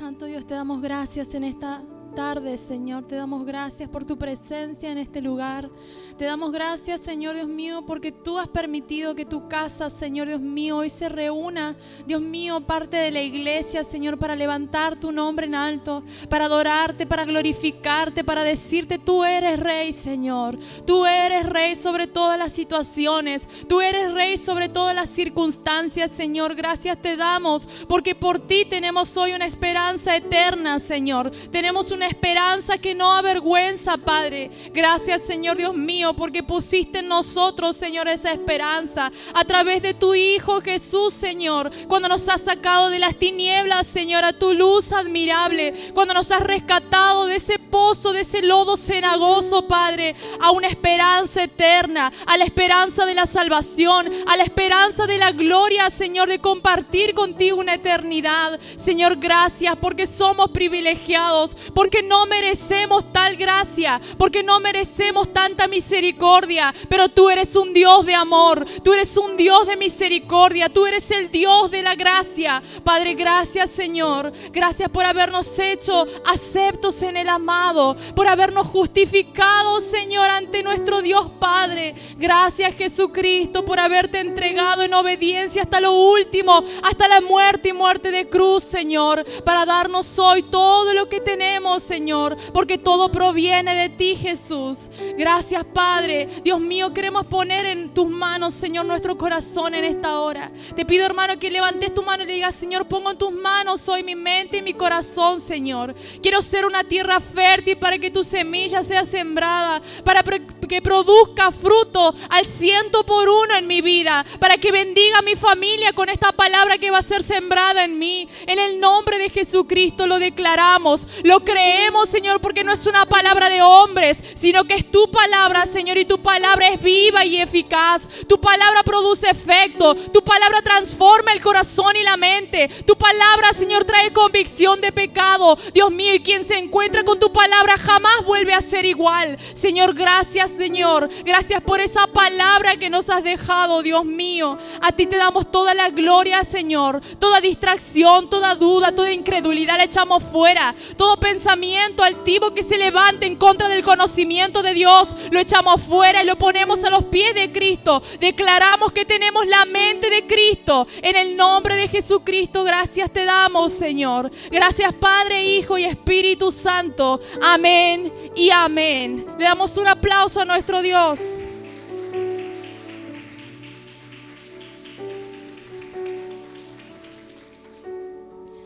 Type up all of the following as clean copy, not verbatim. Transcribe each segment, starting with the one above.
Santo Dios, te damos gracias en esta tarde, Señor. Te damos gracias por tu presencia en este lugar. Te damos gracias, Señor Dios mío, porque tú has permitido que tu casa, Señor Dios mío, hoy se reúna, Dios mío, parte de la iglesia, Señor, para levantar tu nombre en alto, para adorarte, para glorificarte, para decirte: tú eres Rey, Señor. Tú eres Rey sobre todas las situaciones. Tú eres Rey sobre todas las circunstancias, Señor. Gracias te damos, porque por ti tenemos hoy una esperanza eterna, Señor. Tenemos una esperanza que no avergüenza, Padre. Gracias, Señor Dios mío, porque pusiste en nosotros, Señor, esa esperanza a través de tu Hijo Jesús, Señor, cuando nos has sacado de las tinieblas, Señor, a tu luz admirable, cuando nos has rescatado de ese pozo, de ese lodo cenagoso, Padre, a una esperanza eterna, a la esperanza de la salvación, a la esperanza de la gloria, Señor, de compartir contigo una eternidad. Señor, gracias porque somos privilegiados, porque no merecemos tal gracia, porque no merecemos tanta misericordia, pero tú eres un Dios de amor, tú eres un Dios de misericordia, tú eres el Dios de la gracia. Padre, gracias, Señor, gracias por habernos hecho aceptos en el amado, por habernos justificado, Señor, ante nuestro Dios Padre. Gracias, Jesucristo, por haberte entregado en obediencia hasta lo último, hasta la muerte y muerte de cruz, Señor, para darnos hoy todo lo que tenemos, Señor, porque todo proviene de ti, Jesús. Gracias, Padre. Dios mío, queremos poner en tus manos, Señor, nuestro corazón en esta hora. Te pido, hermano, que levantes tu mano y le digas: Señor, pongo en tus manos hoy mi mente y mi corazón, Señor. Quiero ser una tierra fértil para que tu semilla sea sembrada, para que produzca fruto al 100% en mi vida, para que bendiga a mi familia con esta palabra que va a ser sembrada en mí. En el nombre de Jesucristo lo declaramos, lo creemos, Señor, porque no es una palabra de hombres, sino que es tu palabra, Señor, y tu palabra es viva y eficaz. Tu palabra produce efecto, tu palabra transforma el corazón y la mente. Tu palabra, Señor, trae convicción de pecado. Dios mío, y quien se encuentra con tu palabra jamás vuelve a ser igual. Señor, gracias, Señor, gracias por esa palabra que nos has dejado, Dios mío. A ti te damos toda la gloria, Señor. Toda distracción, toda duda, toda incredulidad la echamos fuera. Todo pensamiento altivo que se levante en contra del conocimiento de Dios, lo echamos fuera y lo ponemos a los pies de Cristo. Declaramos que tenemos la mente de Cristo. En el nombre de Jesucristo, gracias te damos, Señor. Gracias, Padre, Hijo y Espíritu Santo. Amén y amén. Le damos un aplauso a nuestro Dios.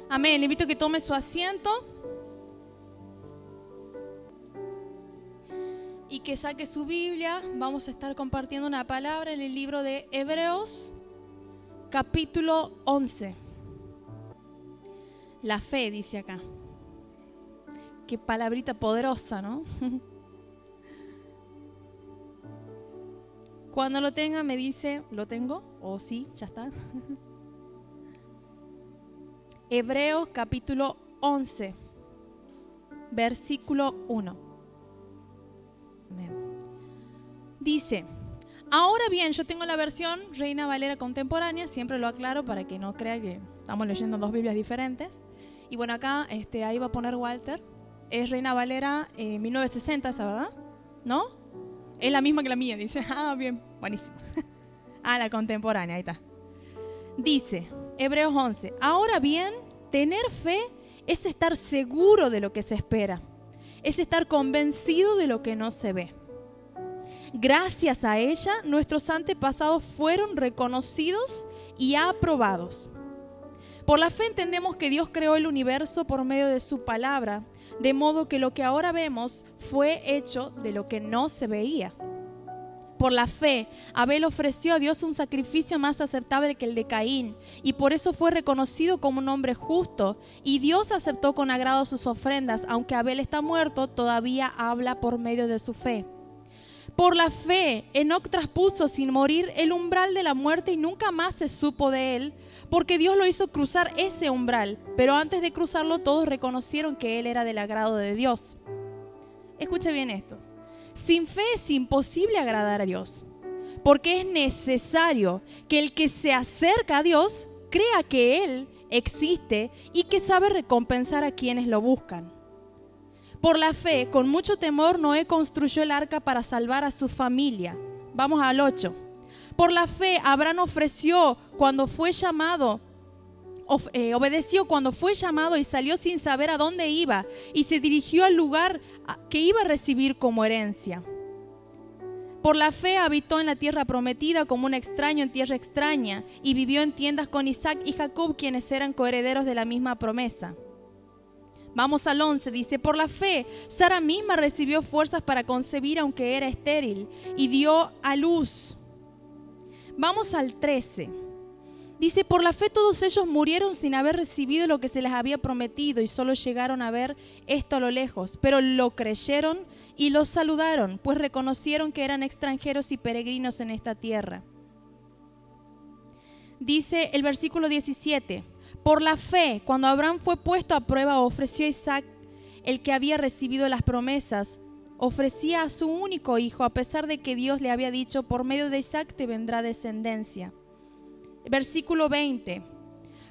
Amén. Le invito a que tome su asiento y que saque su Biblia. Vamos a estar compartiendo una palabra en el libro de Hebreos, capítulo 11. La fe, dice acá. Qué palabrita poderosa, ¿no? Cuando lo tenga me dice: ¿lo tengo? O sí, ya está. Hebreos capítulo 11, versículo 1. Dice: ahora bien, yo tengo la versión Reina Valera contemporánea, siempre lo aclaro para que no crea que estamos leyendo dos Biblias diferentes. Y bueno, acá ahí va a poner Walter, es Reina Valera 1960, ¿esa verdad? ¿No? Es la misma que la mía, dice. Ah, bien, buenísimo. Ah, la contemporánea, ahí está. Dice Hebreos 11: ahora bien, tener fe es estar seguro de lo que se espera, es estar convencido de lo que no se ve. Gracias a ella, nuestros antepasados fueron reconocidos y aprobados. Por la fe entendemos que Dios creó el universo por medio de su palabra, de modo que lo que ahora vemos fue hecho de lo que no se veía. Por la fe, Abel ofreció a Dios un sacrificio más aceptable que el de Caín, y por eso fue reconocido como un hombre justo, y Dios aceptó con agrado sus ofrendas. Aunque Abel está muerto, todavía habla por medio de su fe. Por la fe, Enoc traspuso sin morir el umbral de la muerte y nunca más se supo de él, porque Dios lo hizo cruzar ese umbral, pero antes de cruzarlo todos reconocieron que él era del agrado de Dios. Escuche bien esto. Sin fe es imposible agradar a Dios, porque es necesario que el que se acerca a Dios crea que Él existe y que sabe recompensar a quienes lo buscan. Por la fe, con mucho temor, Noé construyó el arca para salvar a su familia. Vamos al 8. Por la fe, Abraham obedeció cuando fue llamado y salió sin saber a dónde iba y se dirigió al lugar que iba a recibir como herencia. Por la fe habitó en la tierra prometida como un extraño en tierra extraña y vivió en tiendas con Isaac y Jacob, quienes eran coherederos de la misma promesa. Vamos al 11, dice, por la fe, Sara misma recibió fuerzas para concebir aunque era estéril y dio a luz. Vamos al 13. Dice, por la fe todos ellos murieron sin haber recibido lo que se les había prometido y solo llegaron a ver esto a lo lejos, pero lo creyeron y lo saludaron, pues reconocieron que eran extranjeros y peregrinos en esta tierra. Dice el versículo 17, por la fe, cuando Abraham fue puesto a prueba, ofreció a Isaac, el que había recibido las promesas, ofrecía a su único hijo, a pesar de que Dios le había dicho, por medio de Isaac te vendrá descendencia. Versículo 20.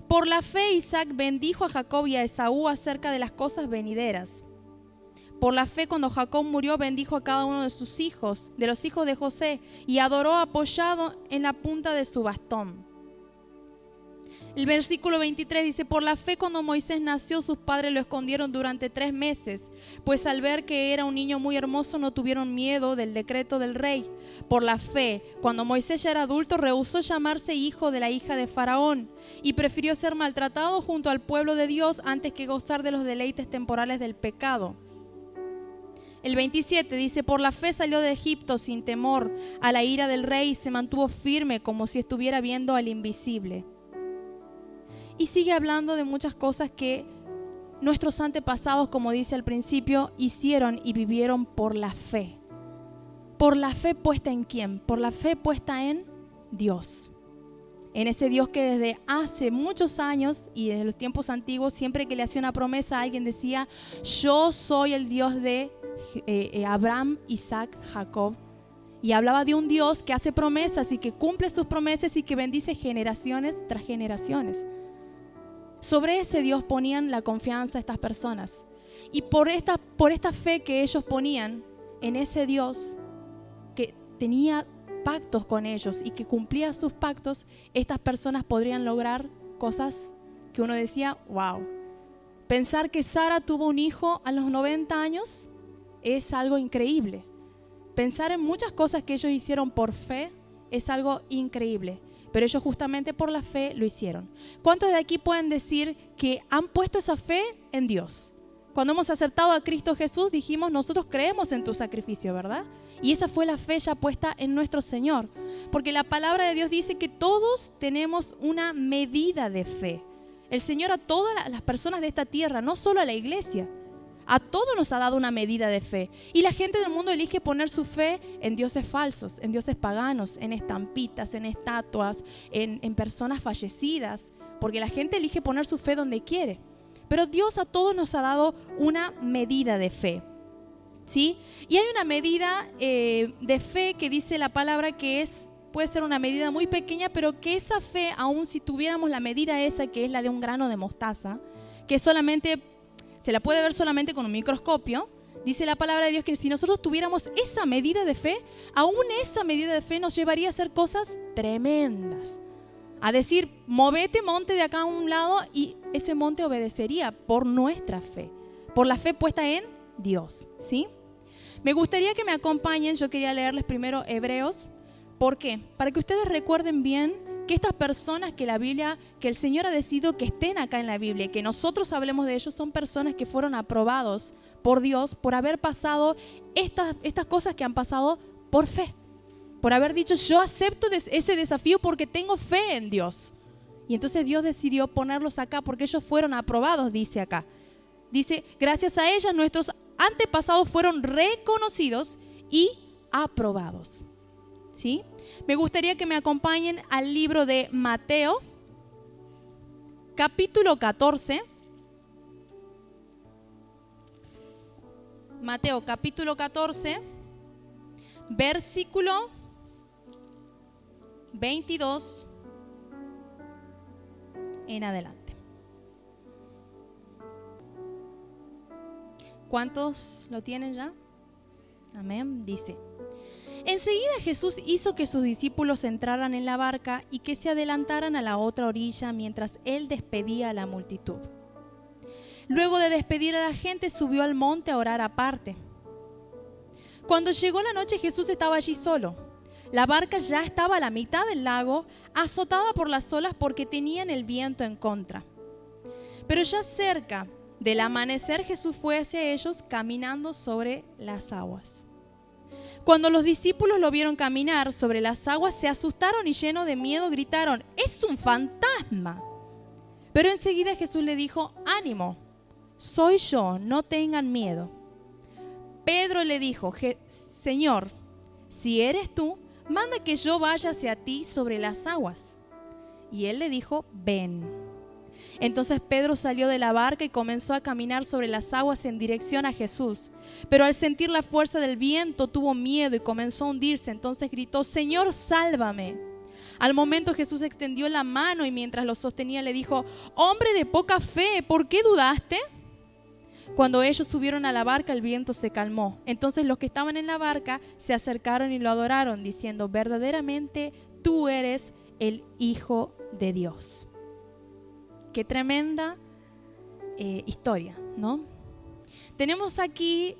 Por la fe Isaac bendijo a Jacob y a Esaú acerca de las cosas venideras. Por la fe cuando Jacob murió bendijo a cada uno de sus hijos, de los hijos de José, y adoró apoyado en la punta de su bastón. El versículo 23 dice, por la fe cuando Moisés nació, sus padres lo escondieron durante 3 meses, pues al ver que era un niño muy hermoso no tuvieron miedo del decreto del rey. Por la fe, cuando Moisés ya era adulto, rehusó llamarse hijo de la hija de Faraón y prefirió ser maltratado junto al pueblo de Dios antes que gozar de los deleites temporales del pecado. El 27 dice, por la fe salió de Egipto sin temor a la ira del rey y se mantuvo firme como si estuviera viendo al invisible. Y sigue hablando de muchas cosas que nuestros antepasados, como dice al principio, hicieron y vivieron por la fe. ¿Por la fe puesta en quién? Por la fe puesta en Dios. En ese Dios que desde hace muchos años y desde los tiempos antiguos, siempre que le hacía una promesa a alguien decía, yo soy el Dios de Abraham, Isaac, Jacob. Y hablaba de un Dios que hace promesas y que cumple sus promesas y que bendice generaciones tras generaciones. Sobre ese Dios ponían la confianza estas personas. Y por esta fe que ellos ponían en ese Dios que tenía pactos con ellos y que cumplía sus pactos, estas personas podrían lograr cosas que uno decía, wow. Pensar que Sara tuvo un hijo a los 90 años es algo increíble. Pensar en muchas cosas que ellos hicieron por fe es algo increíble. Pero ellos justamente por la fe lo hicieron. ¿Cuántos de aquí pueden decir que han puesto esa fe en Dios? Cuando hemos aceptado a Cristo Jesús, dijimos, nosotros creemos en tu sacrificio, ¿verdad? Y esa fue la fe ya puesta en nuestro Señor. Porque la palabra de Dios dice que todos tenemos una medida de fe. El Señor a todas las personas de esta tierra, no solo a la iglesia, a todos nos ha dado una medida de fe. Y la gente del mundo elige poner su fe en dioses falsos, en dioses paganos, en estampitas, en estatuas, en personas fallecidas. Porque la gente elige poner su fe donde quiere. Pero Dios a todos nos ha dado una medida de fe. ¿Sí? Y hay una medida de fe que dice la palabra que puede ser una medida muy pequeña, pero que esa fe, aun si tuviéramos la medida esa, que es la de un grano de mostaza, que solamente se la puede ver solamente con un microscopio, dice la palabra de Dios que si nosotros tuviéramos esa medida de fe, aún esa medida de fe nos llevaría a hacer cosas tremendas. A decir, movete monte de acá a un lado y ese monte obedecería por nuestra fe, por la fe puesta en Dios, ¿sí? Me gustaría que me acompañen, yo quería leerles primero Hebreos. ¿Por qué? Para que ustedes recuerden bien que estas personas que la Biblia, que el Señor ha decidido que estén acá en la Biblia, que nosotros hablemos de ellos, son personas que fueron aprobados por Dios por haber pasado estas cosas que han pasado por fe. Por haber dicho, yo acepto ese desafío porque tengo fe en Dios. Y entonces Dios decidió ponerlos acá porque ellos fueron aprobados, dice acá. Dice, gracias a ellas nuestros antepasados fueron reconocidos y aprobados. ¿Sí? Me gustaría que me acompañen al libro de Mateo, capítulo 14. Mateo, capítulo 14, versículo 22 en adelante. ¿Cuántos lo tienen ya? Amén. Dice: enseguida Jesús hizo que sus discípulos entraran en la barca y que se adelantaran a la otra orilla mientras él despedía a la multitud. Luego de despedir a la gente, subió al monte a orar aparte. Cuando llegó la noche, Jesús estaba allí solo. La barca ya estaba a la mitad del lago, azotada por las olas porque tenían el viento en contra. Pero ya cerca del amanecer, Jesús fue hacia ellos caminando sobre las aguas. Cuando los discípulos lo vieron caminar sobre las aguas, se asustaron y llenos de miedo gritaron: ¡es un fantasma! Pero enseguida Jesús le dijo: ánimo, soy yo, no tengan miedo. Pedro le dijo: Señor, si eres tú, manda que yo vaya hacia ti sobre las aguas. Y él le dijo: ven. Entonces Pedro salió de la barca y comenzó a caminar sobre las aguas en dirección a Jesús. Pero al sentir la fuerza del viento tuvo miedo y comenzó a hundirse. Entonces gritó: Señor, sálvame. Al momento Jesús extendió la mano y mientras lo sostenía le dijo: hombre de poca fe, ¿por qué dudaste? Cuando ellos subieron a la barca, el viento se calmó. Entonces los que estaban en la barca se acercaron y lo adoraron, diciendo: verdaderamente tú eres el Hijo de Dios. Qué tremenda historia, ¿no? Tenemos aquí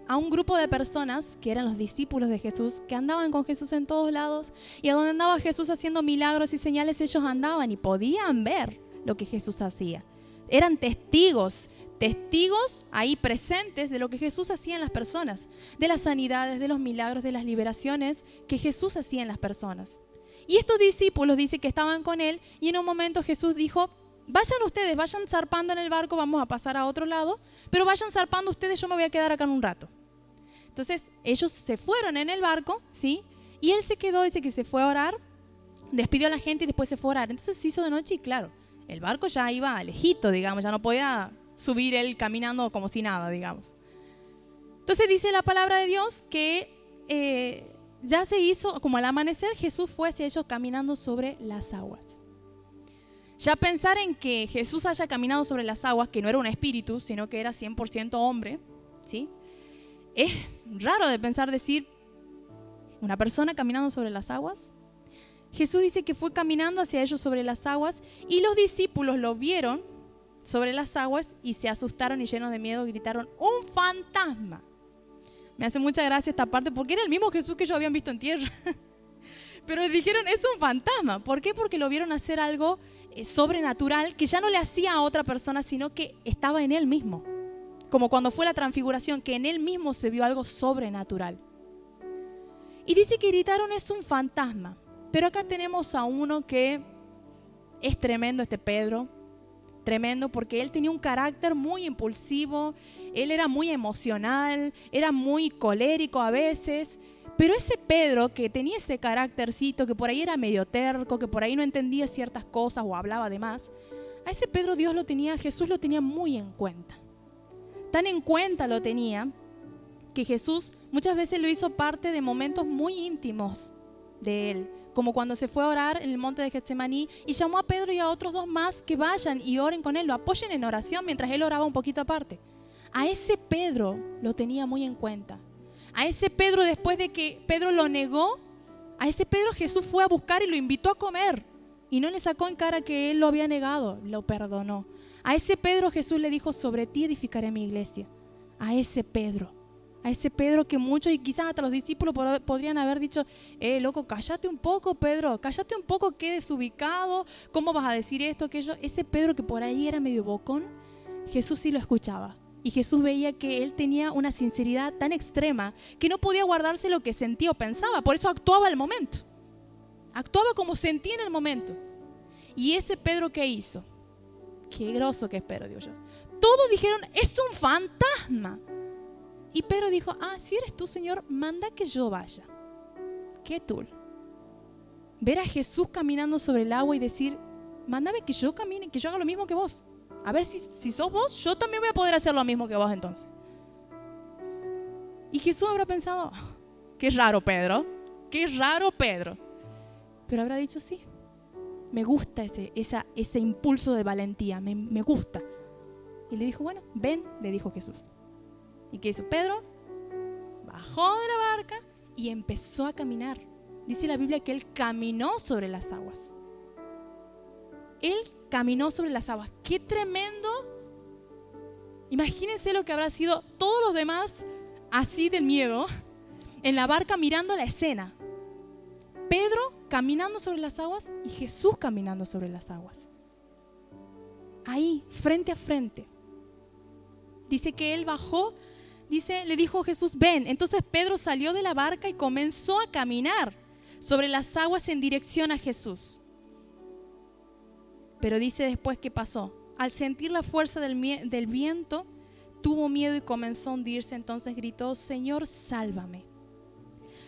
a un grupo de personas que eran los discípulos de Jesús, que andaban con Jesús en todos lados, y a donde andaba Jesús haciendo milagros y señales, ellos andaban y podían ver lo que Jesús hacía. Eran testigos ahí presentes de lo que Jesús hacía en las personas, de las sanidades, de los milagros, de las liberaciones que Jesús hacía en las personas. Y estos discípulos dice que estaban con él y en un momento Jesús dijo: vayan ustedes, vayan zarpando en el barco, vamos a pasar a otro lado, pero vayan zarpando ustedes, yo me voy a quedar acá en un rato. Entonces ellos se fueron en el barco, ¿sí? Y él se quedó, dice que se fue a orar, despidió a la gente y después se fue a orar. Entonces se hizo de noche y claro, el barco ya iba lejito, digamos, ya no podía subir él caminando como si nada, digamos. Entonces dice la palabra de Dios que ya se hizo, como al amanecer, Jesús fue hacia ellos caminando sobre las aguas. Ya pensar en que Jesús haya caminado sobre las aguas, que no era un espíritu, sino que era 100% hombre, ¿sí? Es raro de pensar, decir, una persona caminando sobre las aguas. Jesús dice que fue caminando hacia ellos sobre las aguas y los discípulos lo vieron sobre las aguas y se asustaron y llenos de miedo gritaron: ¡un fantasma! Me hace mucha gracia esta parte porque era el mismo Jesús que ellos habían visto en tierra. Pero dijeron: es un fantasma. ¿Por qué? Porque lo vieron hacer algo sobrenatural que ya no le hacía a otra persona, sino que estaba en él mismo. Como cuando fue la transfiguración, que en él mismo se vio algo sobrenatural. Y dice que gritaron: es un fantasma. Pero acá tenemos a uno que es tremendo, este Pedro. Tremendo, porque él tenía un carácter muy impulsivo, él era muy emocional, era muy colérico a veces, pero ese Pedro que tenía ese caráctercito, que por ahí era medio terco, que por ahí no entendía ciertas cosas o hablaba de más, a ese Pedro Jesús lo tenía muy en cuenta. Tan en cuenta lo tenía que Jesús muchas veces lo hizo parte de momentos muy íntimos de él, como cuando se fue a orar en el monte de Getsemaní y llamó a Pedro y a otros dos más que vayan y oren con él, lo apoyen en oración mientras él oraba un poquito aparte. A ese Pedro lo tenía muy en cuenta. A ese Pedro, después de que Pedro lo negó, a ese Pedro Jesús fue a buscar y lo invitó a comer y no le sacó en cara que él lo había negado, lo perdonó. A ese Pedro Jesús le dijo: sobre ti edificaré mi iglesia. A ese Pedro que muchos y quizás hasta los discípulos podrían haber dicho: loco, cállate un poco, Pedro, cállate un poco, qué desubicado, ¿cómo vas a decir esto, aquello? Ese Pedro que por ahí era medio bocón, Jesús sí lo escuchaba. Y Jesús veía que él tenía una sinceridad tan extrema que no podía guardarse lo que sentía o pensaba. Por eso actuaba al momento. Actuaba como sentía en el momento. Y ese Pedro, ¿qué hizo? Qué groso que es Pedro, digo yo. Todos dijeron: es un fantasma. Y Pedro dijo: si eres tú, Señor, manda que yo vaya. Qué tul. Ver a Jesús caminando sobre el agua y decir: mándame que yo camine, que yo haga lo mismo que vos. A ver si sos vos, yo también voy a poder hacer lo mismo que vos entonces. Y Jesús habrá pensado: qué raro Pedro, qué raro Pedro. Pero habrá dicho: sí, me gusta ese impulso de valentía, me gusta. Y le dijo: bueno, ven, le dijo Jesús. ¿Y qué hizo Pedro? Bajó de la barca y empezó a caminar. Dice la Biblia que él caminó sobre las aguas. Él caminó sobre las aguas. ¡Qué tremendo! Imagínense lo que habrá sido todos los demás así del miedo en la barca mirando la escena. Pedro caminando sobre las aguas y Jesús caminando sobre las aguas. Ahí, frente a frente. Dice que él bajó, le dijo a Jesús, ven. Entonces Pedro salió de la barca y comenzó a caminar sobre las aguas en dirección a Jesús. Pero dice después qué pasó. Al sentir la fuerza del viento, tuvo miedo y comenzó a hundirse. Entonces gritó, Señor, sálvame.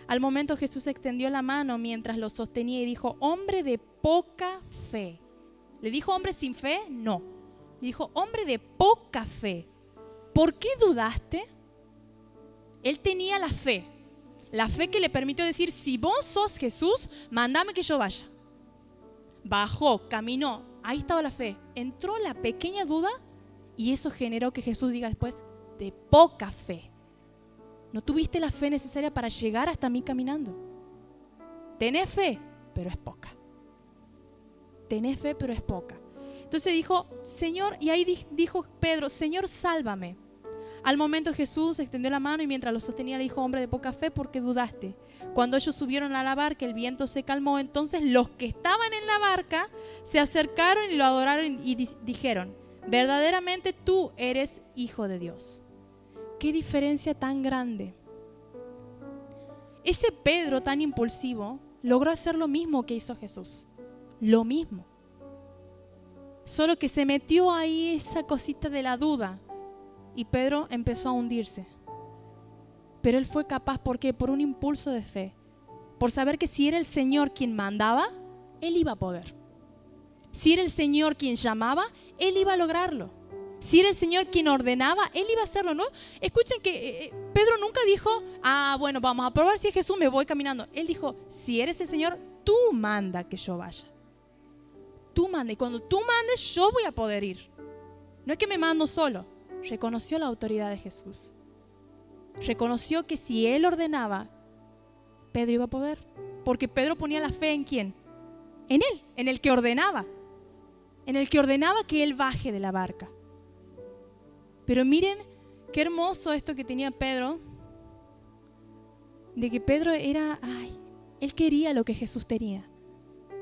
Al momento Jesús extendió la mano mientras lo sostenía y dijo, hombre de poca fe. ¿Le dijo hombre sin fe? No. Le dijo, hombre de poca fe. ¿Por qué dudaste? Él tenía la fe que le permitió decir, si vos sos Jesús, mándame que yo vaya. Bajó, caminó, ahí estaba la fe. Entró la pequeña duda y eso generó que Jesús diga después, de poca fe. No tuviste la fe necesaria para llegar hasta mí caminando. Tenés fe, pero es poca. Tenés fe, pero es poca. Entonces dijo, Señor, y ahí dijo Pedro, Señor, sálvame. Al momento Jesús extendió la mano y mientras lo sostenía le dijo, hombre de poca fe, ¿por qué dudaste? Cuando ellos subieron a la barca, el viento se calmó. Entonces los que estaban en la barca se acercaron y lo adoraron y dijeron, verdaderamente tú eres Hijo de Dios. Qué diferencia tan grande. Ese Pedro tan impulsivo logró hacer lo mismo que hizo Jesús. Lo mismo. Solo que se metió ahí esa cosita de la duda y Pedro empezó a hundirse. Pero él fue capaz, ¿por qué? Por un impulso de fe. Por saber que si era el Señor quien mandaba, él iba a poder. Si era el Señor quien llamaba, él iba a lograrlo. Si era el Señor quien ordenaba, él iba a hacerlo, ¿no? Escuchen que Pedro nunca dijo, bueno, vamos a probar si es Jesús, me voy caminando. Él dijo, si eres el Señor, tú manda que yo vaya. Tú manda, y cuando tú mandes, yo voy a poder ir. No es que me mando solo. Reconoció la autoridad de Jesús. Reconoció que si él ordenaba, Pedro iba a poder. Porque Pedro ponía la fe ¿en quién? En él, en el que ordenaba. En el que ordenaba que él baje de la barca. Pero miren qué hermoso esto que tenía Pedro, de que Pedro él quería lo que Jesús tenía,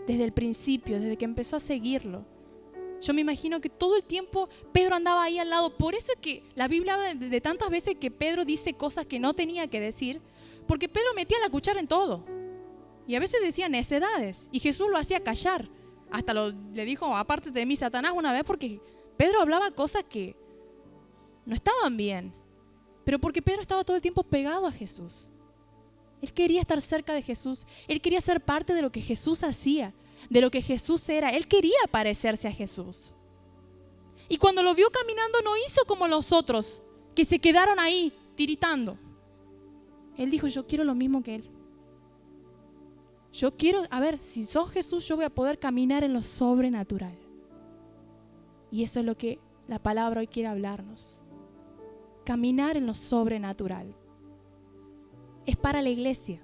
desde el principio, desde que empezó a seguirlo. Yo me imagino que todo el tiempo Pedro andaba ahí al lado, por eso es que la Biblia habla de tantas veces que Pedro dice cosas que no tenía que decir, porque Pedro metía la cuchara en todo, y a veces decía necedades, y Jesús lo hacía callar, hasta le dijo, apártate de mí, Satanás, una vez, porque Pedro hablaba cosas que no estaban bien, pero porque Pedro estaba todo el tiempo pegado a Jesús. Él quería estar cerca de Jesús, él quería ser parte de lo que Jesús hacía, de lo que Jesús era, él quería parecerse a Jesús. Y cuando lo vio caminando no hizo como los otros, que se quedaron ahí tiritando. Él dijo, yo quiero lo mismo que él. Yo quiero, si sos Jesús, yo voy a poder caminar en lo sobrenatural. Y eso es lo que la palabra hoy quiere hablarnos. Caminar en lo sobrenatural. Es para la iglesia.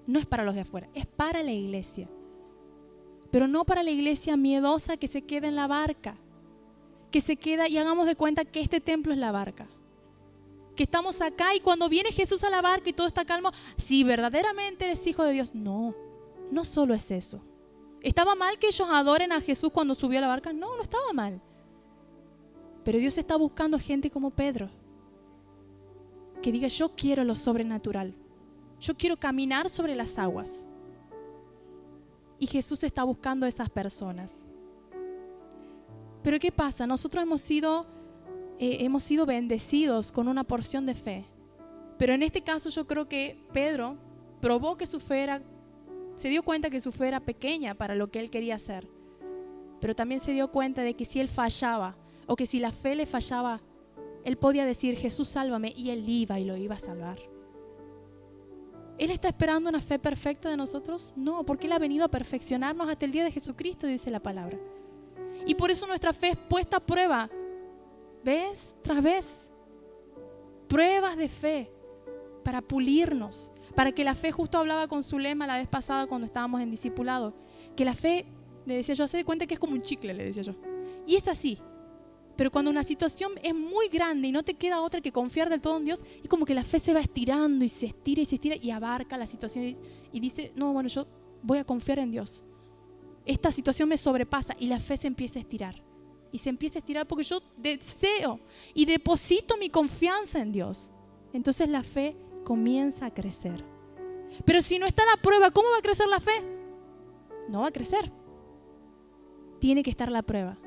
No es para los de afuera, es para la iglesia. Pero no para la iglesia miedosa que se queda en la barca. Que se queda y hagamos de cuenta que este templo es la barca. Que estamos acá y cuando viene Jesús a la barca y todo está calmo, si verdaderamente eres hijo de Dios. No, no solo es eso. ¿Estaba mal que ellos adoren a Jesús cuando subió a la barca? No, no estaba mal. Pero Dios está buscando gente como Pedro. Que diga, yo quiero lo sobrenatural. Yo quiero caminar sobre las aguas. Y Jesús está buscando a esas personas. Pero ¿qué pasa? Nosotros hemos sido bendecidos con una porción de fe. Pero en este caso yo creo que Pedro probó que su fe se dio cuenta que su fe era pequeña para lo que él quería hacer. Pero también se dio cuenta de que si él fallaba, o que si la fe le fallaba, él podía decir, Jesús, sálvame, y él iba y lo iba a salvar. ¿Él está esperando una fe perfecta de nosotros? No, porque Él ha venido a perfeccionarnos hasta el día de Jesucristo, dice la palabra. Y por eso nuestra fe es puesta a prueba, vez tras vez. pruebas de fe para pulirnos, para que la fe, justo hablaba con Zulema la vez pasada cuando estábamos en discipulado, que la fe, le decía yo, se de cuenta que es como un chicle, le decía yo. Y es así. Pero cuando una situación es muy grande y no te queda otra que confiar del todo en Dios, es como que la fe se va estirando y se estira y abarca la situación y dice, no, bueno, yo voy a confiar en Dios. Esta situación me sobrepasa y la fe se empieza a estirar. Y se empieza a estirar porque yo deseo y deposito mi confianza en Dios. Entonces la fe comienza a crecer. Pero si no está la prueba, ¿cómo va a crecer la fe? No va a crecer. Tiene que estar la prueba.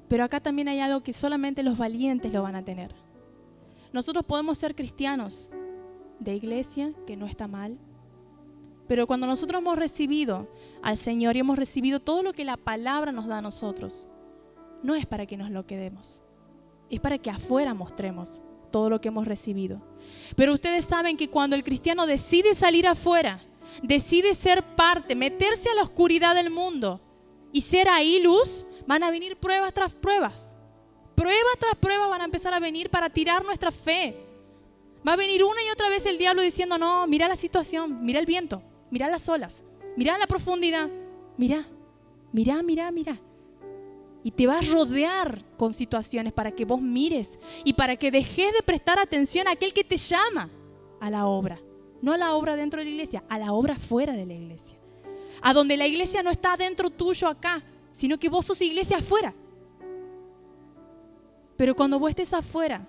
Pero acá también hay algo que solamente los valientes lo van a tener. Nosotros podemos ser cristianos de iglesia, que no está mal, pero cuando nosotros hemos recibido al Señor y hemos recibido todo lo que la palabra nos da a nosotros, no es para que nos lo quedemos, es para que afuera mostremos todo lo que hemos recibido. Pero ustedes saben que cuando el cristiano decide salir afuera, decide ser parte, meterse a la oscuridad del mundo y ser ahí luz, van a venir pruebas tras pruebas. Pruebas tras pruebas van a empezar a venir para tirar nuestra fe. Va a venir una y otra vez el diablo diciendo, no, mira la situación, mira el viento, mira las olas, mira la profundidad, mira. Y te va a rodear con situaciones para que vos mires y para que dejes de prestar atención a aquel que te llama a la obra. No a la obra dentro de la iglesia, a la obra fuera de la iglesia. A donde la iglesia no está dentro tuyo acá, sino que vos sos iglesia afuera. Pero cuando vos estés afuera,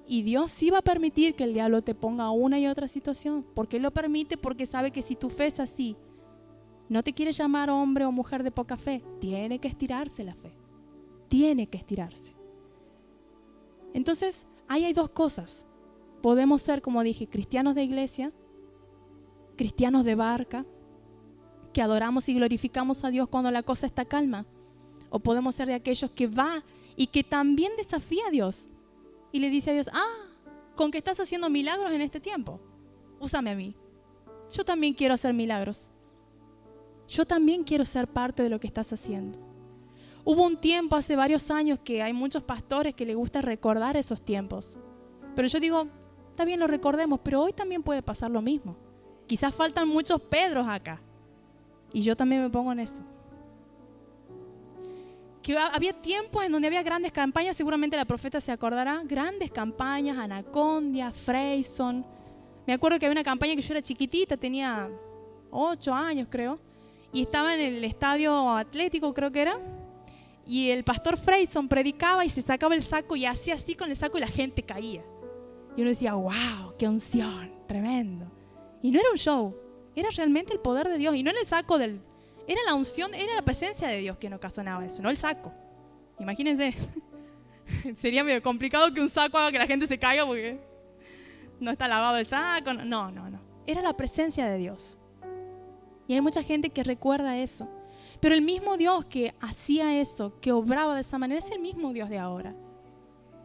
y Dios sí va a permitir que el diablo te ponga una y otra situación, porque Él lo permite, porque sabe que si tu fe es así, no te quiere llamar hombre o mujer de poca fe, tiene que estirarse la fe, tiene que estirarse. Entonces, ahí hay dos cosas. Podemos ser, como dije, cristianos de iglesia, cristianos de barca, que adoramos y glorificamos a Dios cuando la cosa está calma. O podemos ser de aquellos que va y que también desafía a Dios. Y le dice a Dios, con que estás haciendo milagros en este tiempo, úsame a mí. Yo también quiero hacer milagros. Yo también quiero ser parte de lo que estás haciendo. Hubo un tiempo, hace varios años, que hay muchos pastores que les gusta recordar esos tiempos. Pero yo digo, está bien, lo recordemos, pero hoy también puede pasar lo mismo. Quizás faltan muchos Pedros acá. Y yo también me pongo en eso. Que había tiempos en donde había grandes campañas, seguramente la profeta se acordará, grandes campañas, Anacondia, Freyson. Me acuerdo que había una campaña que yo era chiquitita, tenía 8 años creo, y estaba en el estadio atlético creo que era, y el pastor Freyson predicaba y se sacaba el saco y hacía así con el saco y la gente caía. Y uno decía, wow, qué unción, tremendo. Y no era un show. Era realmente el poder de Dios. Y no en el saco era la unción, era la presencia de Dios quien ocasionaba eso, no el saco. Imagínense. Sería medio complicado que un saco haga que la gente se caiga porque no está lavado el saco. No. Era la presencia de Dios. Y hay mucha gente que recuerda eso. Pero el mismo Dios que hacía eso, que obraba de esa manera, es el mismo Dios de ahora.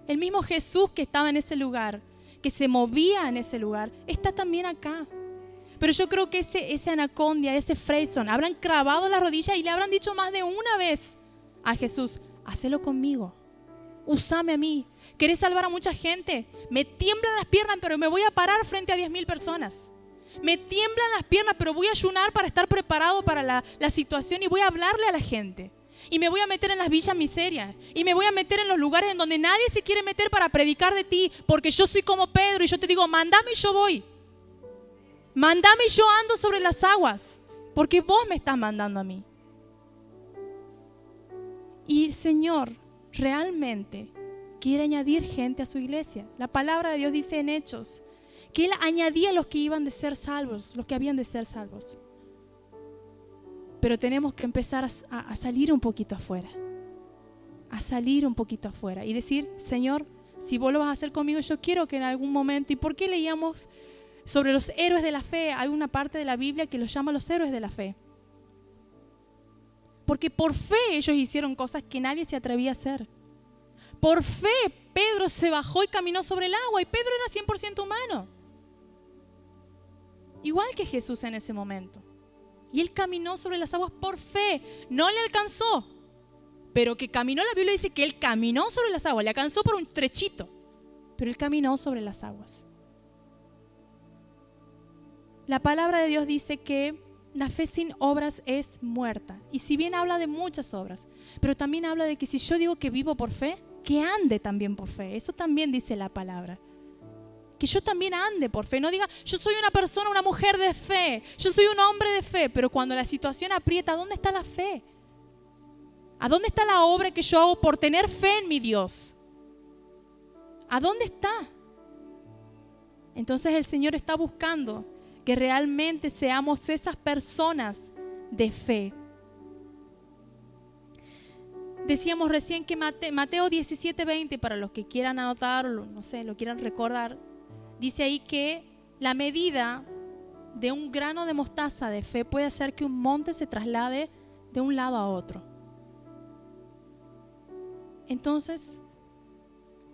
El mismo Jesús que estaba en ese lugar, que se movía en ese lugar, está también acá. Pero yo creo que ese Anacondia, ese Freyson, habrán clavado la rodilla y le habrán dicho más de una vez a Jesús, hacelo conmigo, úsame a mí. ¿Querés salvar a mucha gente? Me tiemblan las piernas, pero me voy a parar frente a 10,000 personas. Me tiemblan las piernas, pero voy a ayunar para estar preparado para la situación y voy a hablarle a la gente. Y me voy a meter en las villas miserias. Y me voy a meter en los lugares en donde nadie se quiere meter para predicar de ti, porque yo soy como Pedro y yo te digo, mándame y yo voy. Mándame y yo ando sobre las aguas, porque vos me estás mandando a mí. Y el Señor realmente quiere añadir gente a su iglesia. La palabra de Dios dice en Hechos que Él añadía a los que iban de ser salvos, los que habían de ser salvos. Pero tenemos que empezar a salir un poquito afuera. A salir un poquito afuera y decir, Señor, si vos lo vas a hacer conmigo, yo quiero que en algún momento, ¿y por qué leíamos sobre los héroes de la fe? Hay una parte de la Biblia que los llama los héroes de la fe. Porque por fe ellos hicieron cosas que nadie se atrevía a hacer. Por fe Pedro se bajó y caminó sobre el agua y Pedro era 100% humano. Igual que Jesús en ese momento. Y él caminó sobre las aguas por fe. No le alcanzó, pero que caminó, la Biblia dice que él caminó sobre las aguas. Le alcanzó por un trechito, pero Él caminó sobre las aguas. La palabra de Dios dice que la fe sin obras es muerta. Y si bien habla de muchas obras, pero también habla de que si yo digo que vivo por fe, que ande también por fe. Eso también dice la palabra. Que yo también ande por fe. No diga, yo soy una persona, una mujer de fe. Yo soy un hombre de fe. Pero cuando la situación aprieta, ¿dónde está la fe? ¿A dónde está la obra que yo hago por tener fe en mi Dios? ¿A dónde está? Entonces el Señor está buscando que realmente seamos esas personas de fe. Decíamos recién que Mateo 17:20, para los que quieran anotar o no sé, lo quieran recordar, dice ahí que la medida de un grano de mostaza de fe puede hacer que un monte se traslade de un lado a otro. Entonces,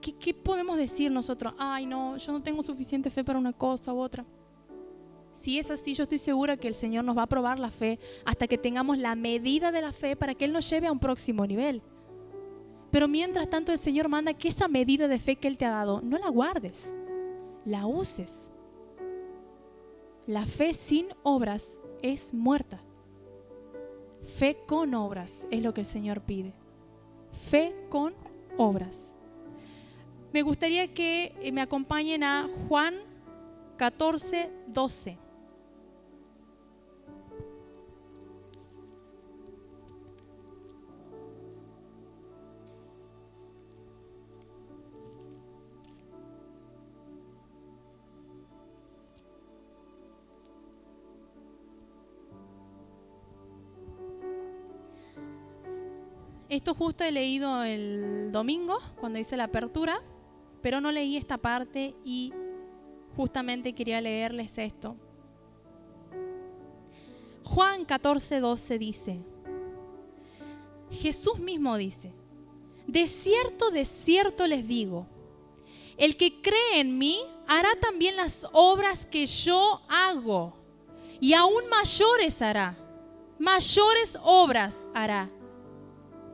¿qué podemos decir nosotros? Ay, no, yo no tengo suficiente fe para una cosa u otra. Si es así, yo estoy segura que el Señor nos va a probar la fe hasta que tengamos la medida de la fe para que Él nos lleve a un próximo nivel. Pero mientras tanto el Señor manda que esa medida de fe que Él te ha dado, no la guardes, la uses. La fe sin obras es muerta. Fe con obras es lo que el Señor pide. Fe con obras. Me gustaría que me acompañen a Juan 14:12. Esto justo he leído el domingo cuando hice la apertura, pero no leí esta parte y justamente quería leerles esto. Juan 14:12 dice, Jesús mismo dice, de cierto les digo, el que cree en mí hará también las obras que yo hago, y aún mayores hará, mayores obras hará,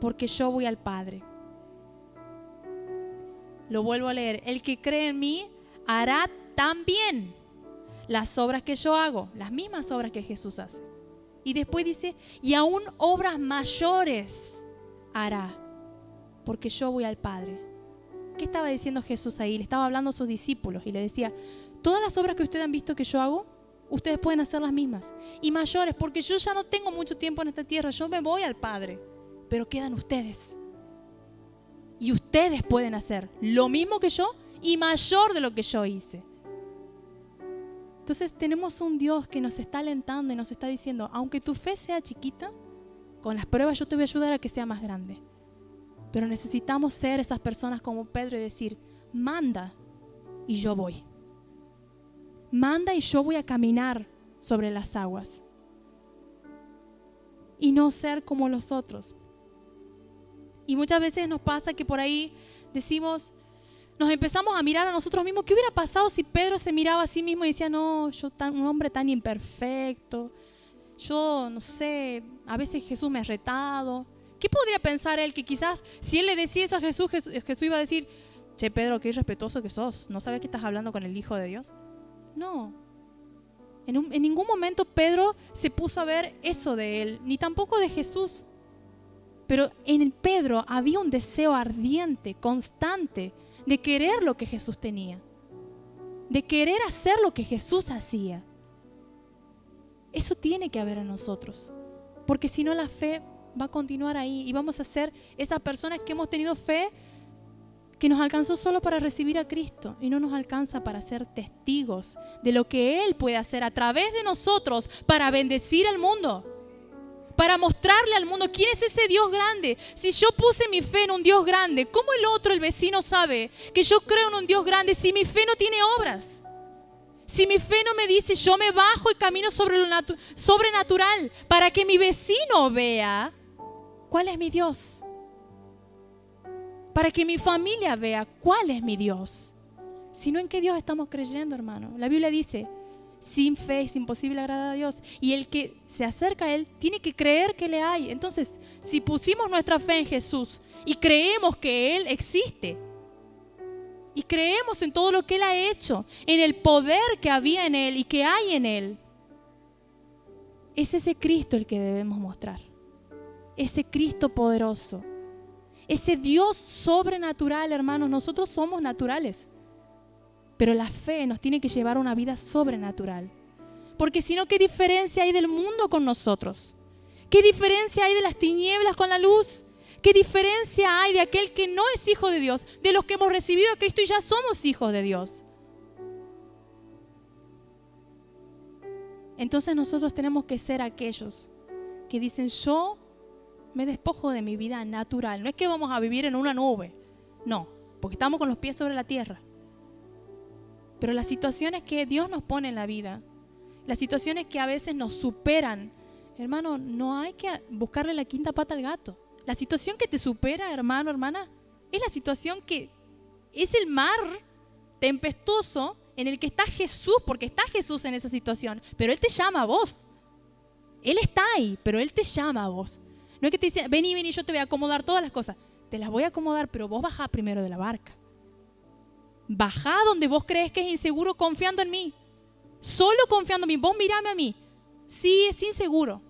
porque yo voy al Padre. Lo vuelvo a leer, el que cree en mí hará también las obras que yo hago, las mismas obras que Jesús hace. Y después dice, y aún obras mayores hará, porque yo voy al Padre. ¿Qué estaba diciendo Jesús ahí? Le estaba hablando a sus discípulos y le decía, todas las obras que ustedes han visto que yo hago, ustedes pueden hacer las mismas. Y mayores, porque yo ya no tengo mucho tiempo en esta tierra, yo me voy al Padre, pero quedan ustedes. Y ustedes pueden hacer lo mismo que yo y mayor de lo que yo hice. Entonces tenemos un Dios que nos está alentando y nos está diciendo, aunque tu fe sea chiquita, con las pruebas yo te voy a ayudar a que sea más grande. Pero necesitamos ser esas personas como Pedro y decir, manda y yo voy. Manda y yo voy a caminar sobre las aguas. Y no ser como los otros. Y muchas veces nos pasa que por ahí decimos, nos empezamos a mirar a nosotros mismos. ¿Qué hubiera pasado si Pedro se miraba a sí mismo y decía, no, yo un hombre tan imperfecto, yo no sé, a veces Jesús me ha retado? ¿Qué podría pensar él? Que quizás si él le decía eso a Jesús, Jesús iba a decir, che Pedro, qué irrespetuoso que sos, ¿no sabes que estás hablando con el Hijo de Dios? No. En ningún momento Pedro se puso a ver eso de él, ni tampoco de Jesús. Pero en Pedro había un deseo ardiente, constante, de querer lo que Jesús tenía, de querer hacer lo que Jesús hacía. Eso tiene que haber en nosotros, porque si no la fe va a continuar ahí y vamos a ser esas personas que hemos tenido fe que nos alcanzó solo para recibir a Cristo y no nos alcanza para ser testigos de lo que Él puede hacer a través de nosotros para bendecir al mundo. Para mostrarle al mundo quién es ese Dios grande. Si yo puse mi fe en un Dios grande, ¿cómo el otro, el vecino, sabe que yo creo en un Dios grande si mi fe no tiene obras? Si mi fe no me dice, yo me bajo y camino sobre lo sobrenatural para que mi vecino vea cuál es mi Dios. Para que mi familia vea cuál es mi Dios. Sino en qué Dios estamos creyendo, hermano. La Biblia dice, sin fe es imposible agradar a Dios. Y el que se acerca a Él tiene que creer que le hay. Entonces, si pusimos nuestra fe en Jesús y creemos que Él existe, Y creemos en todo lo que Él ha hecho, en el poder que había en Él y que hay en Él. Es ese Cristo el que debemos mostrar. Ese Cristo poderoso. Ese Dios sobrenatural, hermanos. Nosotros somos naturales. Pero la fe nos tiene que llevar a una vida sobrenatural. Porque si no, ¿qué diferencia hay del mundo con nosotros? ¿Qué diferencia hay de las tinieblas con la luz? ¿Qué diferencia hay de aquel que no es hijo de Dios, de los que hemos recibido a Cristo y ya somos hijos de Dios? Entonces nosotros tenemos que ser aquellos que dicen, yo me despojo de mi vida natural. No es que vamos a vivir en una nube, no, porque estamos con los pies sobre la tierra. Pero las situaciones que Dios nos pone en la vida, las situaciones que a veces nos superan, hermano, no hay que buscarle la quinta pata al gato. La situación que te supera, hermano, hermana, es la situación que es el mar tempestuoso en el que está Jesús, porque está Jesús en esa situación, pero Él te llama a vos. Él está ahí, pero Él te llama a vos. No es que te dice, vení, yo te voy a acomodar todas las cosas. Te las voy a acomodar, pero vos bajá primero de la barca. Bajá donde vos crees que es inseguro confiando en mí. Solo confiando en mí. Vos mirame a mí. Sí, es inseguro,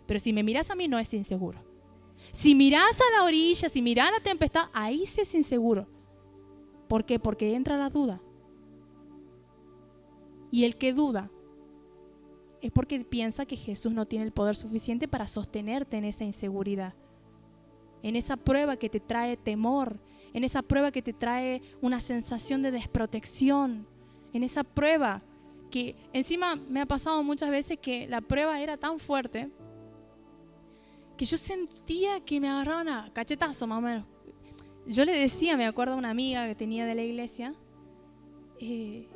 pero si me mirás a mí no es inseguro. Si mirás a la orilla, si mirás a la tempestad, ahí sí es inseguro. ¿Por qué? Porque entra la duda. Y el que duda es porque piensa que Jesús no tiene el poder suficiente para sostenerte en esa inseguridad. En esa prueba que te trae temor, en esa prueba que te trae una sensación de desprotección, en esa prueba que encima me ha pasado muchas veces que la prueba era tan fuerte que yo sentía que me agarraban a cachetazo más o menos. Yo le decía, me acuerdo a una amiga que tenía de la iglesia, que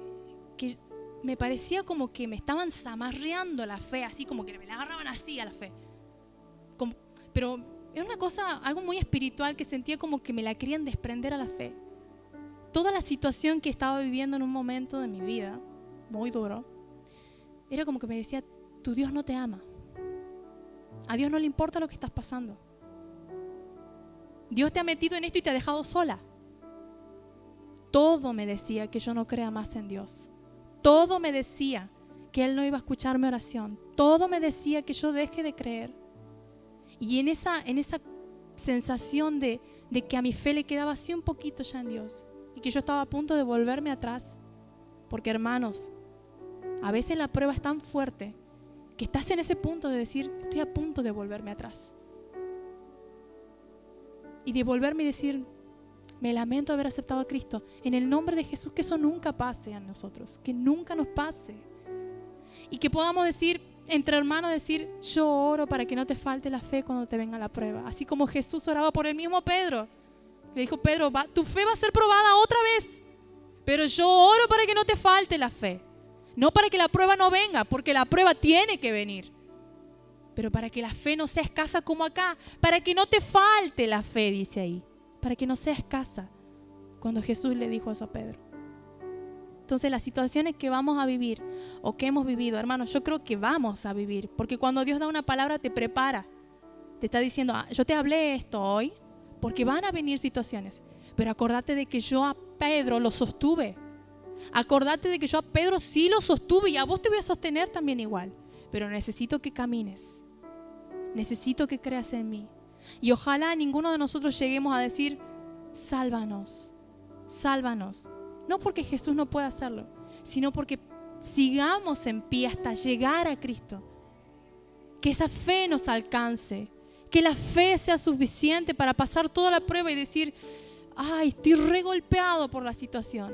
me parecía como que me estaban zamarreando la fe, así como que me la agarraban así a la fe. Pero era una cosa, algo muy espiritual, que sentía como que me la querían desprender a la fe. Toda la situación que estaba viviendo en un momento de mi vida, muy duro, era como que me decía, tu Dios no te ama. A Dios no le importa lo que estás pasando. Dios te ha metido en esto y te ha dejado sola. Todo me decía que yo no crea más en Dios. Todo me decía que Él no iba a escuchar mi oración. Todo me decía que yo deje de creer. Y en esa sensación de que a mi fe le quedaba así un poquito ya en Dios, y que yo estaba a punto de volverme atrás. Porque, hermanos, a veces la prueba es tan fuerte que estás en ese punto de decir, estoy a punto de volverme atrás. Y de volverme y decir, me lamento haber aceptado a Cristo. En el nombre de Jesús, que eso nunca pase a nosotros, que nunca nos pase. Y que podamos decir, entre hermanos, decir, yo oro para que no te falte la fe cuando te venga la prueba. Así como Jesús oraba por el mismo Pedro. Le dijo, Pedro, tu fe va a ser probada otra vez, pero yo oro para que no te falte la fe. No para que la prueba no venga, porque la prueba tiene que venir. Pero para que la fe no sea escasa como acá, para que no te falte la fe, dice ahí. Para que no sea escasa, cuando Jesús le dijo eso a Pedro. Entonces las situaciones que vamos a vivir o que hemos vivido, hermanos, yo creo que vamos a vivir. Porque cuando Dios da una palabra te prepara. Te está diciendo, yo te hablé esto hoy, porque van a venir situaciones. Pero acordate de que yo a Pedro lo sostuve. Acordate de que yo a Pedro sí lo sostuve y a vos te voy a sostener también igual. Pero necesito que camines. Necesito que creas en mí. Y ojalá ninguno de nosotros lleguemos a decir, sálvanos, sálvanos. No porque Jesús no pueda hacerlo, sino porque sigamos en pie hasta llegar a Cristo. Que esa fe nos alcance. Que la fe sea suficiente para pasar toda la prueba y decir, ay, estoy regolpeado por la situación.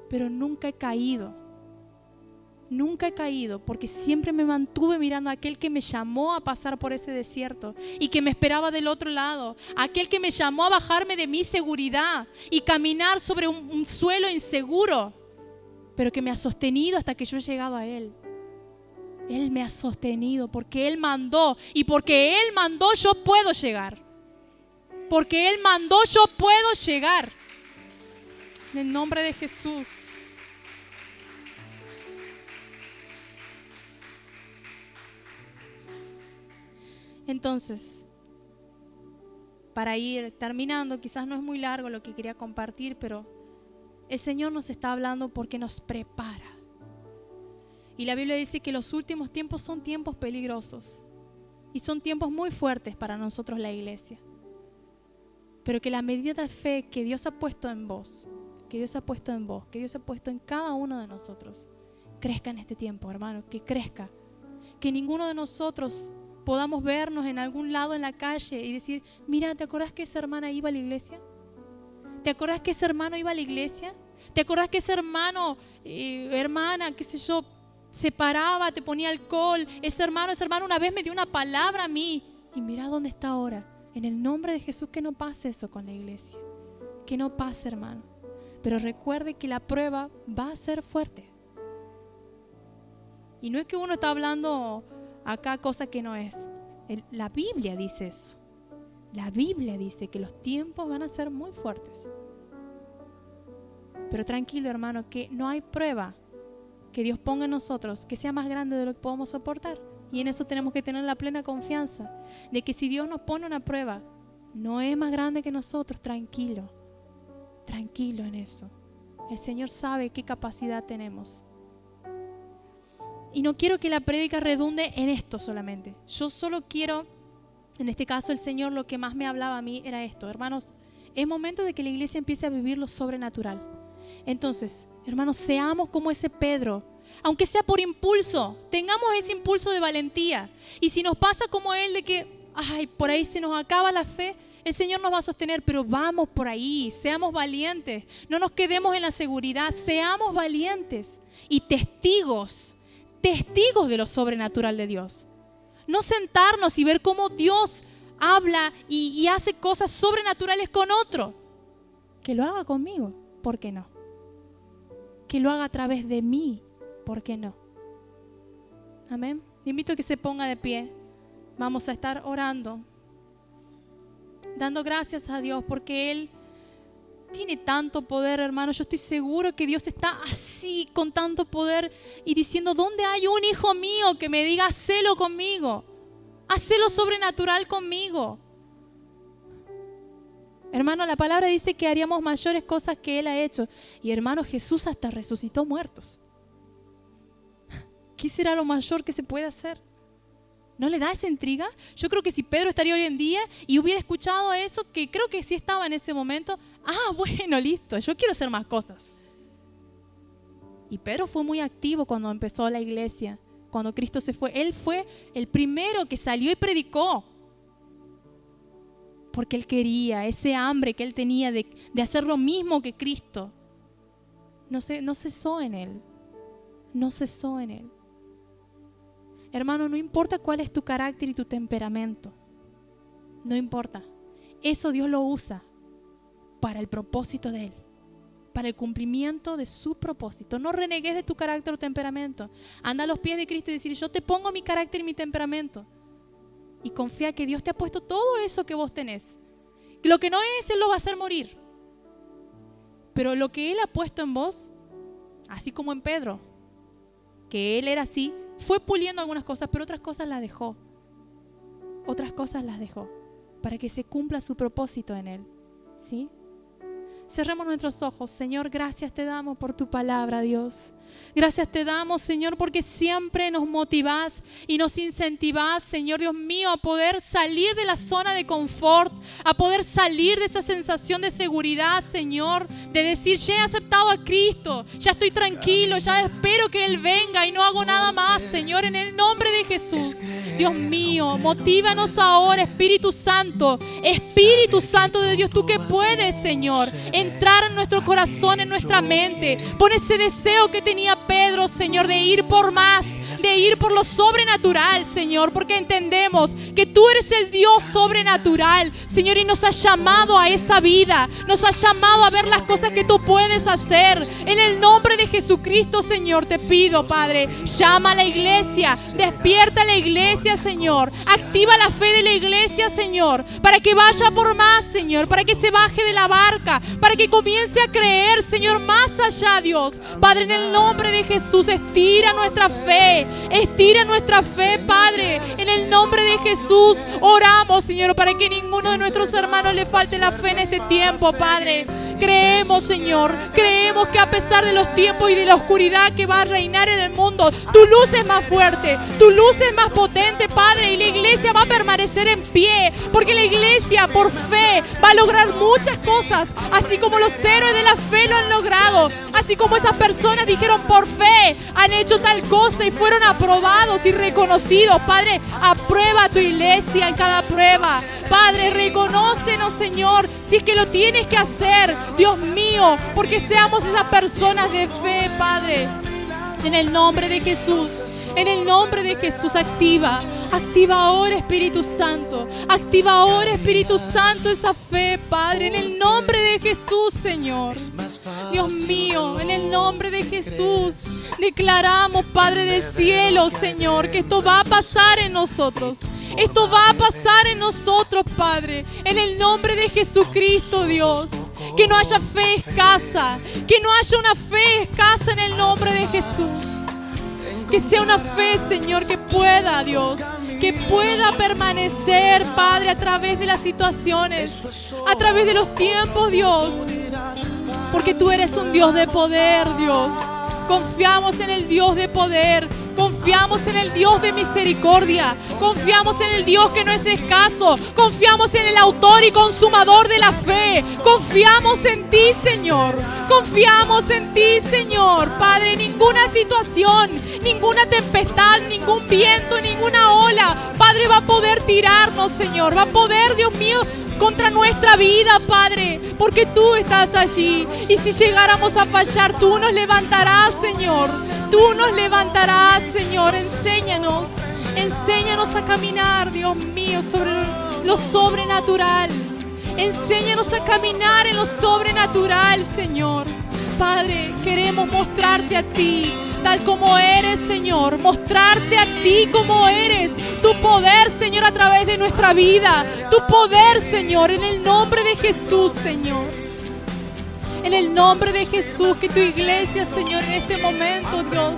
Pero nunca he caído. Nunca he caído porque siempre me mantuve mirando a aquel que me llamó a pasar por ese desierto y que me esperaba del otro lado. Aquel que me llamó a bajarme de mi seguridad y caminar sobre un suelo inseguro, pero que me ha sostenido hasta que yo he llegado a Él. Él me ha sostenido porque Él mandó, y porque Él mandó yo puedo llegar. Porque Él mandó yo puedo llegar. En el nombre de Jesús. Entonces, para ir terminando, quizás no es muy largo lo que quería compartir, pero El Señor nos está hablando porque nos prepara. Y la Biblia dice que los últimos tiempos son tiempos peligrosos. Y son tiempos muy fuertes para nosotros, la iglesia. Pero que la medida de fe que Dios ha puesto en vos, que Dios ha puesto en vos, que Dios ha puesto en cada uno de nosotros, crezca en este tiempo, hermano, que crezca. Que ninguno de nosotros podamos vernos en algún lado en la calle y decir, mira, ¿te acordás que esa hermana iba a la iglesia? ¿Te acordás que ese hermano iba a la iglesia? ¿Te acordás que ese hermano, hermana, qué sé yo, se paraba, te ponía alcohol? Ese hermano una vez me dio una palabra a mí. Y mira dónde está ahora. En el nombre de Jesús, que no pase eso con la iglesia. Que no pase, hermano. Pero recuerde que la prueba va a ser fuerte. Y no es que uno está hablando acá cosa que no es. La Biblia dice eso. La Biblia dice que los tiempos van a ser muy fuertes. Pero tranquilo, hermano, que no hay prueba que Dios ponga en nosotros que sea más grande de lo que podemos soportar. Y en eso tenemos que tener la plena confianza de que si Dios nos pone una prueba, no es más grande que nosotros. Tranquilo, tranquilo en eso. El Señor sabe qué capacidad tenemos. Y no quiero que la prédica redunde en esto solamente. Yo solo quiero, en este caso el Señor lo que más me hablaba a mí era esto. Hermanos, es momento de que la iglesia empiece a vivir lo sobrenatural. Entonces, hermanos, seamos como ese Pedro. Aunque sea por impulso, tengamos ese impulso de valentía. Y si nos pasa como él de que, por ahí se nos acaba la fe, el Señor nos va a sostener, pero vamos por ahí, seamos valientes. No nos quedemos en la seguridad, seamos valientes y testigos de lo sobrenatural de Dios. No sentarnos y ver cómo Dios habla y hace cosas sobrenaturales con otro. Que lo haga conmigo, ¿por qué no? Que lo haga a través de mí, ¿por qué no? Amén. Le invito a que se ponga de pie. Vamos a estar orando, dando gracias a Dios porque Él tiene tanto poder, hermano. Yo estoy seguro que Dios está así, con tanto poder y diciendo, ¿dónde hay un hijo mío que me diga, hacelo conmigo? Hacelo sobrenatural conmigo. Hermano, la palabra dice que haríamos mayores cosas que Él ha hecho. Y hermano, Jesús hasta resucitó muertos. ¿Qué será lo mayor que se puede hacer? ¿No le da esa intriga? Yo creo que si Pedro estaría hoy en día y hubiera escuchado eso, que creo que sí estaba en ese momento, bueno, listo, yo quiero hacer más cosas. Y Pedro fue muy activo cuando empezó la iglesia, cuando Cristo se fue. Él fue el primero que salió y predicó. Porque él quería, ese hambre que él tenía de hacer lo mismo que Cristo, no cesó en él. No cesó en él. Hermano, no importa cuál es tu carácter y tu temperamento. No importa. Eso Dios lo usa para el propósito de Él. Para el cumplimiento de su propósito. No renegues de tu carácter o temperamento. Anda a los pies de Cristo y decir, yo te pongo mi carácter y mi temperamento. Y confía que Dios te ha puesto todo eso que vos tenés. Lo que no es, Él lo va a hacer morir. Pero lo que Él ha puesto en vos, así como en Pedro, que Él era así, fue puliendo algunas cosas, pero otras cosas las dejó. Otras cosas las dejó para que se cumpla su propósito en Él. ¿Sí? Cerremos nuestros ojos. Señor, gracias te damos por tu palabra, Dios. Gracias te damos, Señor, porque siempre nos motivás y nos incentivás, Señor Dios mío, a poder salir de la zona de confort, a poder salir de esa sensación de seguridad, Señor, de decir, ya he aceptado a Cristo, ya estoy tranquilo, ya espero que Él venga y no hago nada más, Señor, en el nombre de Jesús. Dios mío, motívanos ahora, Espíritu Santo de Dios, tú que puedes, Señor, entrar en nuestro corazón, en nuestra mente, pon ese deseo que tenía Pedro, Señor, de ir por más, de ir por lo sobrenatural, Señor, porque entendemos que tú eres el Dios sobrenatural, Señor, y nos has llamado a esa vida, nos has llamado a ver las cosas que tú puedes hacer. En el nombre de Jesucristo, Señor, te pido, Padre, llama a la iglesia, despierta a la iglesia, Señor, activa la fe de la iglesia, Señor, para que vaya por más, Señor, para que se baje de la barca, para que comience a creer, Señor, más allá, Dios. Padre, en el nombre de Jesús, estira nuestra fe, Estira nuestra fe, Padre. En el nombre de Jesús oramos, Señor, para que ninguno de nuestros hermanos le falte la fe en este tiempo, Padre. Creemos, Señor, creemos que a pesar de los tiempos y de la oscuridad que va a reinar en el mundo, tu luz es más fuerte, tu luz es más potente, Padre, y la iglesia va a permanecer en pie, porque la iglesia por fe va a lograr muchas cosas, así como los héroes de la fe lo han logrado, así como esas personas dijeron por fe, han hecho tal cosa y fueron aprobados y reconocidos. Padre, aprueba a tu iglesia en cada prueba. Padre, reconócenos, Señor, si es que lo tienes que hacer, Dios mío, porque seamos esas personas de fe, Padre. En el nombre de Jesús, en el nombre de Jesús, activa ahora, Espíritu Santo, activa ahora, Espíritu Santo, esa fe, Padre, en el nombre de Jesús, Señor. Dios mío, en el nombre de Jesús, declaramos, Padre del cielo, Señor, que esto va a pasar en nosotros. Esto va a pasar en nosotros, Padre, en el nombre de Jesucristo, Dios. Que no haya fe escasa, que no haya una fe escasa en el nombre de Jesús. Que sea una fe, Señor, que pueda, Dios, que pueda permanecer, Padre, a través de las situaciones, a través de los tiempos, Dios. Porque tú eres un Dios de poder, Dios. Confiamos en el Dios de poder. Confiamos en el Dios de misericordia. Confiamos en el Dios que no es escaso. Confiamos en el autor y consumador de la fe. Confiamos en ti, Señor. Confiamos en ti, Señor. Padre, ninguna situación, ninguna tempestad, ningún viento, ninguna ola, Padre, va a poder tirarnos, Señor. Va a poder, Dios mío, contra nuestra vida, Padre, porque tú estás allí. Y si llegáramos a fallar, tú nos levantarás, Señor. Tú nos levantarás, Señor. Enséñanos a caminar, Dios mío, sobre lo sobrenatural. Enséñanos a caminar en lo sobrenatural, Señor. Padre, queremos mostrarte a ti tal como eres, Señor. Mostrarte a ti como eres. Tu poder, Señor, a través de nuestra vida. Tu poder, Señor, en el nombre de Jesús, Señor. En el nombre de Jesús, que tu iglesia, Señor, en este momento, Dios,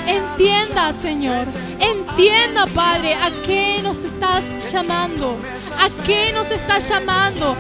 entienda, Señor, entienda, Padre, a qué nos estás llamando, a qué nos estás llamando.